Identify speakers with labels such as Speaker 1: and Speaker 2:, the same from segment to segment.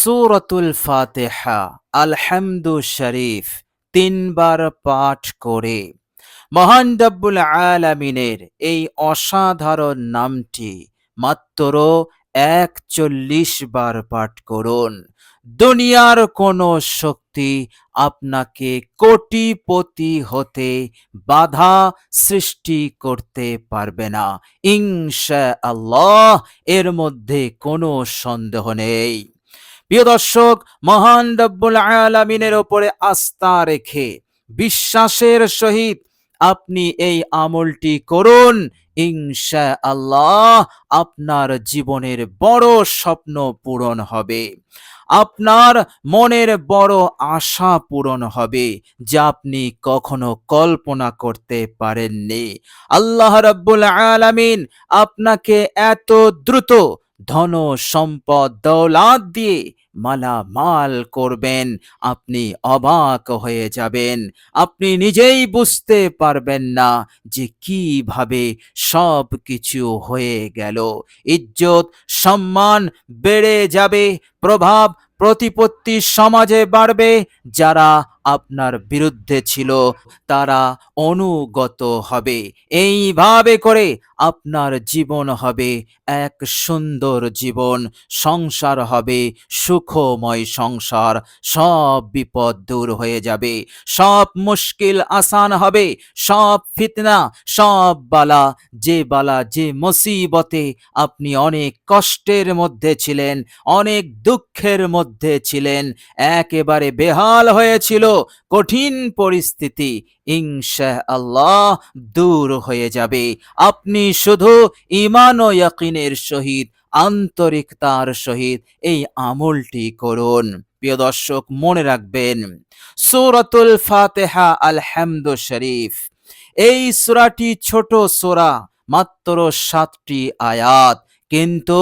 Speaker 1: সূরাতুল ফাতিহা আলহামদু শরীফ ৩ বার পাঠ করে মহান রব্বুল আলামিনের এই অসাধারণ নামটি মাত্র ৪১ বার পাঠ করুন। দুনিয়ার কোনো শক্তি আপনাকে কোটিপতি হতে বাধা সৃষ্টি করতে পারবে না, ইনশাআল্লাহ। এর মধ্যে কোনো সন্দেহ নেই। প্রিয় দর্শক, মহান রব্বুল আলামিনের ওপরে আস্থা রেখে বিশ্বাসের সহিত আপনি এই আমলটি করুন। ইনশাআল্লাহ আপনার জীবনের বড় স্বপ্ন পূরণ হবে, আপনার মনের বড় আশা পূরণ হবে, যা আপনি কখনো কল্পনা করতে পারেননি। আল্লাহ রাব্বুল আলামিন আপনাকে এত দ্রুত ধন সম্পদ দৌলাত দিয়ে মালামাল করবেন, আপনি অবাক হয়ে যাবেন। আপনি নিজেই বুঝতে পারবেন না যে কিভাবে সব কিছু হয়ে গেল। ইজ্জত সম্মান বেড়ে যাবে, প্রভাব প্রতিপত্তি সমাজে বাড়বে। যারা আপনার বিরুদ্ধে ছিল তারা অনুগত হবে। এইভাবে করে আপনার জীবন হবে এক সুন্দর জীবন, সংসার হবে সুখময় সংসার। সব বিপদ দূর হয়ে যাবে, সব মুশকিল আসান হবে, সব ফিতনা, সব বালা যে মুসিবতে আপনি অনেক কষ্টের মধ্যে ছিলেন, অনেক দুঃখের মধ্যে ছিলেন, একেবারে বেহাল হয়েছিল, কঠিন পরিস্থিতি ইনশাআল্লাহ দূর হয়ে যাবে। আপনি শুধু ঈমান ও ইয়াকিনের সহিত, আন্তরিকতার সহিত এই আমলটি করুন। প্রিয় দর্শক, মনে রাখবেন, সূরাতুল ফাতিহা আলহামদু শরীফ এই সূরাটি ছোট সূরা, মাত্র ৭টি আয়াত, কিন্তু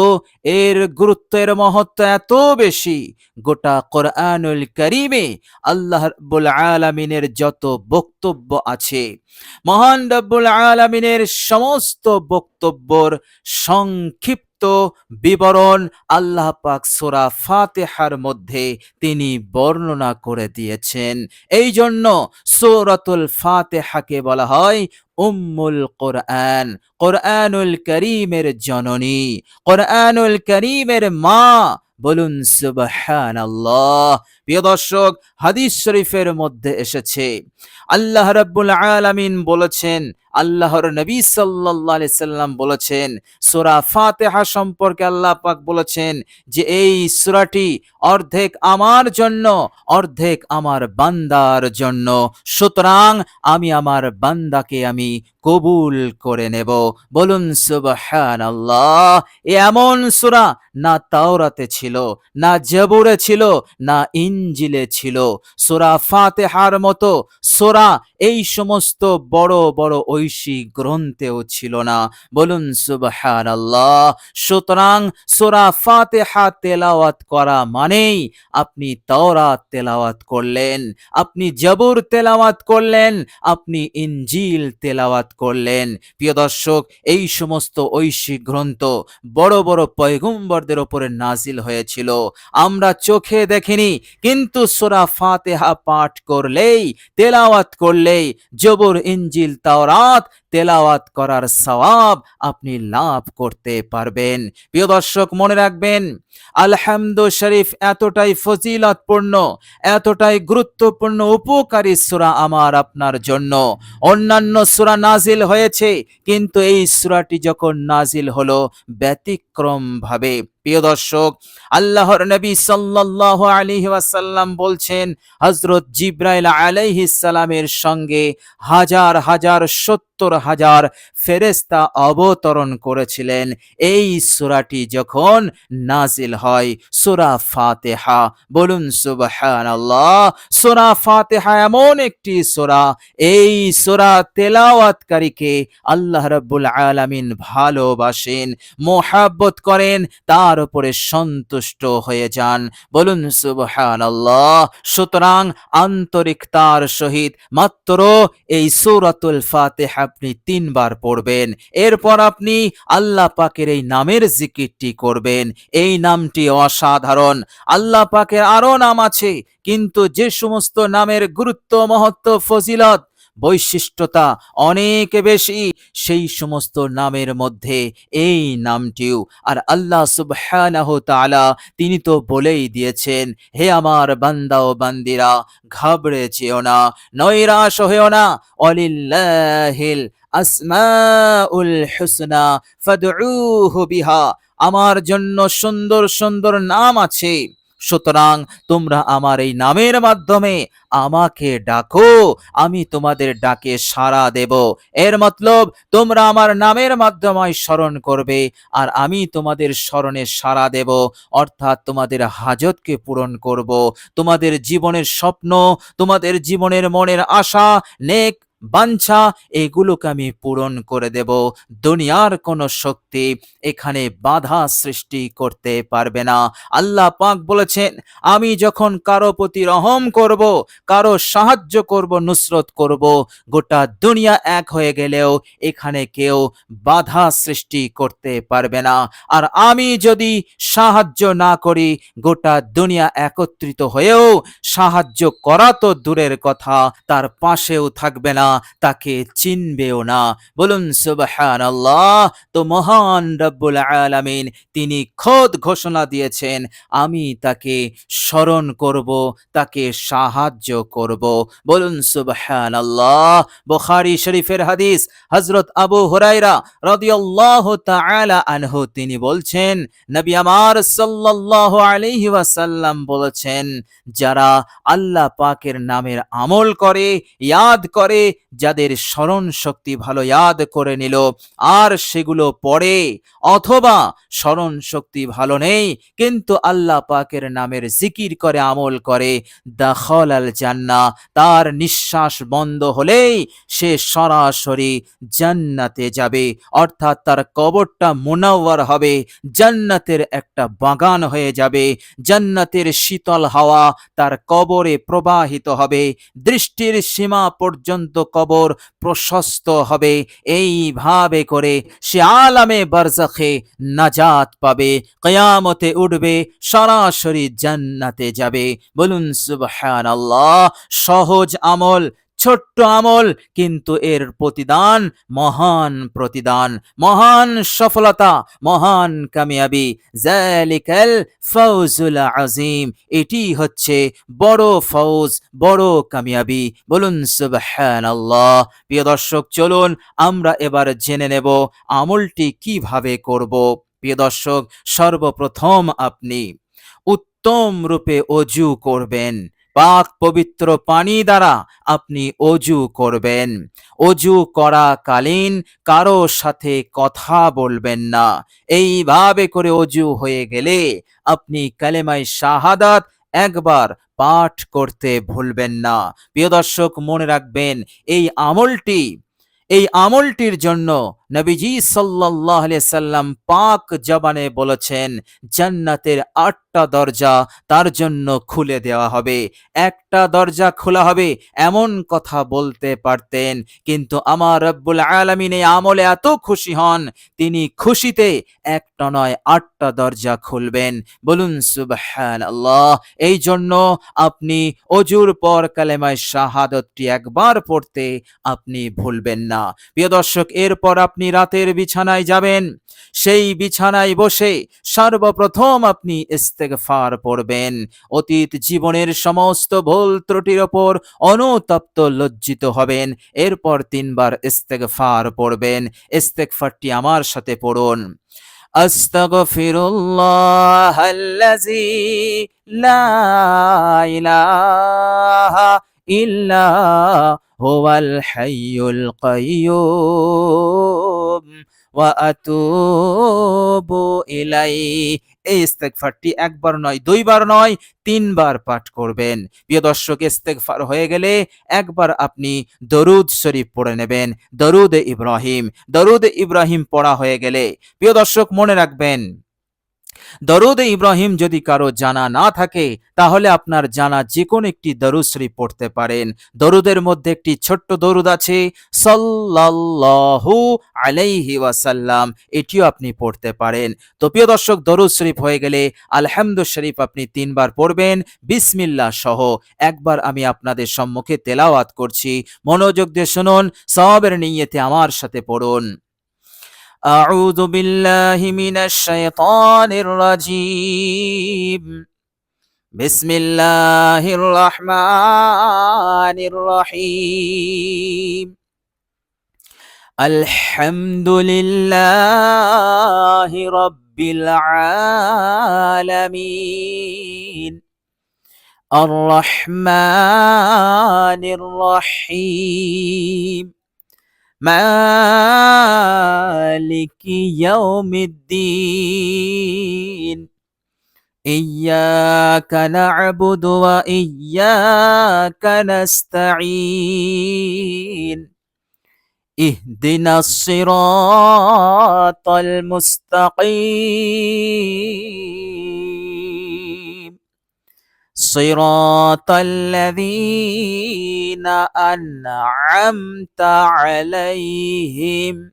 Speaker 1: এর গুরুত্বের মহত্ব এত বেশি। গোটা কোরআনুল কারীমে আল্লাহ রাব্বুল আলামিনের যত বক্তব্য আছে, মহান রব্বুল আলামিনের সমস্ত বক্তব্যর সংক্ষিপ্ত বিবরণ আল্লাহ পাক সূরা ফাতিহার মধ্যে তিনি বর্ণনা করে দিয়েছেন। এই জন্য সূরাতুল ফাতিহাকে বলা হয় উম্মুল কোরআন, কোরআনুল কারীমের জননী, কোরআনুল কারীমের মা। বলুন সুবহানাল্লাহ। প্রিয় দর্শক, হাদিস শরীফের মধ্যে এসেছে, আল্লাহ রাব্বুল আলামিন বলেছেন, আল্লাহর নবী সাল্লাল্লাহু আলাইহি সাল্লাম বলেছেন, সূরা ফাতিহা সম্পর্কে আল্লাহ পাক বলেছেন যে এই সূরাটি অর্ধেক আমার জন্য, অর্ধেক আমার বান্দার জন্য। সুতরাং আমি আমার বান্দাকে আমি কবুল করে নেব। বলুন সুবহানাল্লাহ। এমন সূরা না তাওরাতে ছিল, না জবুরে ছিল, না ইনজিলে ছিল। সূরা ফাতিহার মতো সূরা এই সমস্ত বড় বড় ঐশী গ্রন্থেও ছিল না। বলুন সুবহানাল্লাহ। সুতরাং সূরা ফাতিহা তেলাওয়াত করা মানেই আপনি তাওরাত তেলাওয়াত করলেন, আপনি জবুর তেলাওয়াত করলেন, আপনি ইনজিল তেলাওয়াত করলেন। প্রিয় দর্শক, এই সমস্ত ঐশী গ্রন্থ বড় বড় পয়গম্বরদের উপরে নাজিল হয়েছিল, আমরা চোখে দেখিনি, কিন্তু সূরা ফাতিহা পাঠ করলেই, তেলাওয়াত করলেই জবুর, ইনজিল, তাওরাত তেলাওয়াত করার সওয়াব আপনি লাভ করতে পারবেন। প্রিয় দর্শক, মনে রাখবেন, আলহামদু শরীফ এতটাই ফজিলতপূর্ণ, এতটাই গুরুত্বপূর্ণ, উপকারী সূরা আমার আপনার জন্য। অন্যান্য সূরা নাজিল হয়েছে, কিন্তু এই সূরাটি যখন নাজিল হলো ব্যতিক্রম ভাবে। প্রিয় দর্শক, আল্লাহর নবী সাল্লাল্লাহু আলাইহি ওয়াসাল্লাম বলছেন, হযরত জিবরাইল আলাইহিস সালামের সঙ্গে হাজার হাজার ৭০,০০০ ফেরেশতা অবতরণ করেছিলেন এই সূরাটি যখন নাজিল হয়, সূরা ফাতিহা। বলুন সুবহানাল্লাহ। সূরা ফাতিহা এমন একটি সূরা, এই সূরা তেলাওয়াতকারীকে আল্লাহ রাব্বুল আলামিন ভালোবাসেন, মোহাব্বত করেন, তার উপরে সন্তুষ্ট হয়ে যান। বলুন সুবহানাল্লাহ। সুতরাং আন্তরিকতার সহিত মাত্র এই সূরাতুল ফাতিহা আপনি 3 বার পড়বেন। এরপর আপনি আল্লাহ পাকের এই নামের জিকিরটি করবেন। এই নামটি অসাধারণ। আল্লাহ পাকের আরো নাম আছে, কিন্তু যে সমস্ত নামের গুরুত্ব, মহত্ব, ফজিলত, বৈশিষ্ট্যতা অনেক বেশি, সেই সমস্ত নামের মধ্যে এই নামটিও। আর আল্লাহ সুবহানাহু তাআলা তিনি তো বলেই দিয়েছেন, হে আমার বান্দা ও বান্দিরা, ঘাবড়ে যেও না, নৈরাশ হয়েও না, অলিল্লাহিল আসমাউল হুসনা ফাদউহু বিহা, আমার জন্য সুন্দর সুন্দর নাম আছে, সুতরাং তোমরা আমার এই নামের মাধ্যমে আমাকে ডাকো, আমি তোমাদের ডাকে সাড়া দেব। এর মতলব তোমরা আমার নামের মাধ্যমে স্মরণ করবে, আর আমি তোমাদের স্মরণে সাড়া দেব, অর্থাৎ তোমাদের হাজতকে পূরণ করব, তোমাদের জীবনের স্বপ্ন, তোমাদের জীবনের মনের আশা, নেক বাঞ্ছা, এগুলোকে আমি পূরণ করে দেব। দুনিয়ার কোনো শক্তি এখানে বাধা সৃষ্টি করতে পারবে না। আল্লাহ পাক বলেছেন, আমি যখন কারো প্রতি রহম করব, কারো সাহায্য করব, নুসরত করব, গোটা দুনিয়া এক হয়ে গেলেও এখানে কেউ বাধা সৃষ্টি করতে পারবে না। আর আমি যদি সাহায্য না করি, গোটা দুনিয়া একত্রিত হয়েও সাহায্য করা তো দূরের কথা, তার পাশেও থাকবে না, তাকে চিনবেও না। বলুন সুবহানাল্লাহ। তো মহান রব্বুল আলামিন তিনি খোদ ঘোষণা দিয়েছেন, আমি তাকে স্মরণ করব, তাকে সাহায্য করব। বলুন সুবহানাল্লাহ। বুখারী শরীফের হাদিস, হযরত আবু হুরায়রা রাদিয়াল্লাহু তাআলা আনহু তিনি বলছেন, নবী আমার সাল্লাল্লাহু আলাইহি ওয়াসাল্লাম বলেছেন, যারা আল্লাহ পাকের নামের আমল করে, ইয়াদ করে, যাদের স্মরণ শক্তি ভালো, ইয়াদ করে নিল আর সেগুলো পড়ে, অথবা স্মরণ শক্তি ভালো নেই কিন্তু আল্লাহ পাকের নামের জিকির করে, আমল করে, দাখালাল জান্নাহ, তার নিঃশ্বাস বন্ধ হলেই সে সরাসরি জান্নাতে যাবে, অর্থাৎ তার কবরটা মুনাওয়ার হবে, জান্নাতের একটা বাগান হয়ে যাবে, জান্নাতের শীতল হাওয়া তার কবরে প্রবাহিত হবে, দৃষ্টির সীমা পর্যন্ত কবর প্রশস্ত হবে। এইভাবে করে সে আলামে বারজাখে নাজাত পাবে, কিয়ামতে উঠবে, সরাসরি জান্নাতে যাবে। বলুন সুবহানাল্লাহ। সহজ আমল, ছোট্ট আমল, কিন্তু এর প্রতিদান মহান প্রতিদান, মহান সফলতা, মহান কামিয়াবি। যালিকাল ফাউজুল আযীম, এটি হচ্ছে বড় ফৌজ, বড় কামিয়াবি। বলুন সুবহানাল্লাহ। প্রিয় দর্শক, চলুন আমরা এবার জেনে নেব আমলটি কিভাবে করব। প্রিয় দর্শক, সর্বপ্রথম আপনি উত্তম রূপে অজু করবেন, পাক পবিত্র পানি দ্বারা আপনি অজু করবেন। অজু করাকালীন কারো সাথে কথা বলবেন না। এইভাবে করে অজু হয়ে গেলে আপনি কালেমায়ে শাহাদাত একবার পাঠ করতে ভুলবেন না। প্রিয় দর্শক, মনে রাখবেন এই আমলটির জন্য নবীজি সাল্লাল্লাহু আলাইহি সাল্লাম পাক জবানে বলেছেন, জান্নাতের 8টা দরজা তার জন্য খুলে দেওয়া হবে। একটা দরজা খোলা হবে এমন কথা বলতে পারতেন, কিন্তু আমার রব্বুল আলামিন এই আমলে এত খুশি হন, তিনি খুশিতে একটা নয় 8টা দরজা খুলবেন। বলুন সুবহানাল্লাহ। এই জন্য আপনি অজুর পর কালেমায়ে শাহাদাতটি একবার পড়তে আপনি ভুলবেন না। প্রিয় দর্শক, এরপর আপনি রাতের বিছানায় যাবেন, সেই বিছানায় বসে সর্বপ্রথম আপনি ইস্তেগফার পড়বেন। অতীত জীবনের সমস্ত ভুল ত্রুটির ওপর অনুতপ্ত লজ্জিত হবেন। এরপর 3 বার ইস্তেগফার পড়বেন। ইস্তেগফারটি আমার সাথে পড়ুন। আস্তাগফিরুল্লাহাল্লাযী লা ইলাহা ইল্লা হুয়াল হাইয়ুল কাইয়্যুম ওয়া আতুবু ইলাইহি। এই ইস্তেগফারটি একবার নয়, 2 বার নয়, 3 বার পাঠ করবেন। প্রিয় দর্শক, ইস্তেগফার হয়ে গেলে একবার আপনি দরুদ শরীফ পড়ে নেবেন, দরুদ ইব্রাহিম পড়া হয়ে গেলে প্রিয় দর্শক মনে রাখবেন, দরুদ ইব্রাহিম যদি কারো জানা না থাকে, তাহলে আপনার জানা যে কোনো একটি দরুদ শরীফ পড়তে পারেন। দরুদের মধ্যে একটি ছোট্ট দরুদ আছে, সাল্লাল্লাহু আলাইহি ওয়াসাল্লাম, এটিও আপনি পড়তে পারেন। তো প্রিয় দর্শক, দরুদ শরীফ হয়ে গেলে আলহামদু শরীফ আপনি ৩ বার পড়বেন বিসমিল্লাহ সহ। একবার আমি আপনাদের সম্মুখে তেলাওয়াত করছি, মনোযোগ দিয়ে শুনুন, সওয়াবের নিয়তে আমার সাথে পড়ুন। أعوذ بالله من الشيطان الرجيم. بسم الله الرحمن الرحيم. الحمد لله رب العالمين. الرحمن الرحيم. مالك يوم الدين. إياك نعبد وإياك نستعين. اهدنا الصراط المستقيم. صراط الذين أنعمت عليهم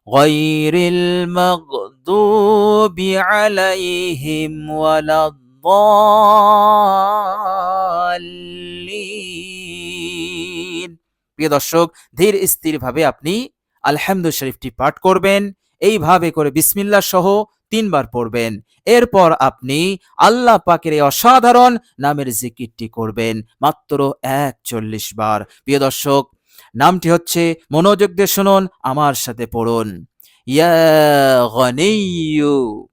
Speaker 1: غير المغضوب عليهم ولا الضالين. প্রিয় দর্শক, ধীর স্থিরভাবে আপনি আলহামদু শরীফটি পাঠ করবেন। এইভাবে করে বিসমিল্লাহ সহ ৩ বার পড়বেন। এরপর আপনি আল্লাহ পাকের এই অসাধারণ নামের জিকিরটি করবেন মাত্র ৪১ বার। প্রিয় দর্শক, নামটি হচ্ছে, মনোযোগ দিয়ে শুনুন, আমার সাথে পড়ুন, ইয়া গনিয়্যু,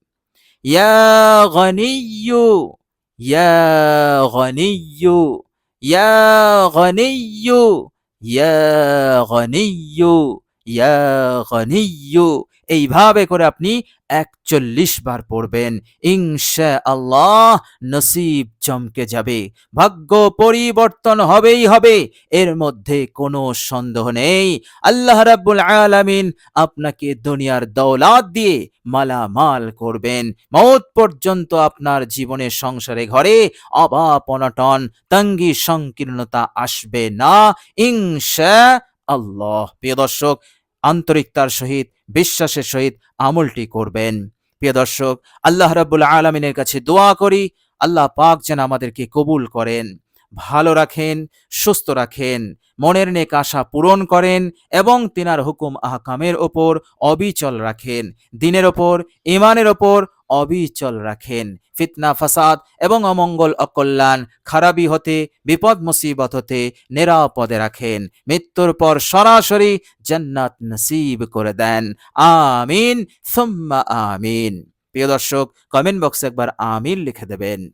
Speaker 1: ইয়া গনিয়্যু, ইয়া গনিয়্যু, ইয়া গনিয়্যু, ইয়া গনিয়্যু, ইয়া গনিয়্যু। এইভাবে করে আপনি ৪১ বার পড়বেন। ইনশাআল্লাহ নসিব চমকে যাবে, ভাগ্য পরিবর্তন হবেই হবে, এর মধ্যে কোনো সন্দেহ নেই। আল্লাহ রাব্বুল আলামিন আপনাকে দুনিয়ার দৌলত দিয়ে মালামাল করবেন। মওত পর্যন্ত আপনার জীবনের সংসারে ঘরে অভাব অনটন তঙ্গি সংকীর্ণতা আসবে না ইনশাআল্লাহ। প্রিয় দর্শক, আন্তরিকতার সহিত বিশ্বাসের সহিত আমলটি করবেন। প্রিয় দর্শক, আল্লাহ রাব্বুল আলামিনের কাছে দোয়া করি, আল্লাহ পাক যেন আমাদেরকে কবুল করেন, ভালো রাখেন, সুস্থ রাখেন, মনের নেক আশা পূরণ করেন এবং তিনার হুকুম আহকামের ওপর অবিচল রাখেন, দিনের ওপর ইমানের ওপর অবিচল রাখেন, ফিতনা ফাসাদ এবং অমঙ্গল অকল্যাণ খারাপি হতে বিপদ মুসিবত হতে নিরাপদে রাখেন, মৃত্যুর পর সরাসরি জান্নাত নসিব করে দেন। আমিন সুম্মা আমিন। প্রিয় দর্শক, কমেন্ট বক্সে একবার আমিন লিখে দেবেন।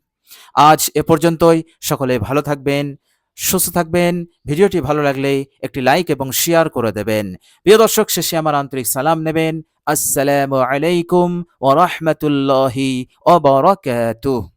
Speaker 1: আজ এ পর্যন্তই। সকলে ভালো থাকবেন, সুস্থ থাকবেন। ভিডিওটি ভালো লাগলে একটি লাইক এবং শেয়ার করে দেবেন। প্রিয় দর্শক, শেষে আমার আন্তরিক সালাম নেবেন। আসসালামু আলাইকুম ওয়া রাহমাতুল্লাহি ওয়া বারাকাতুহু।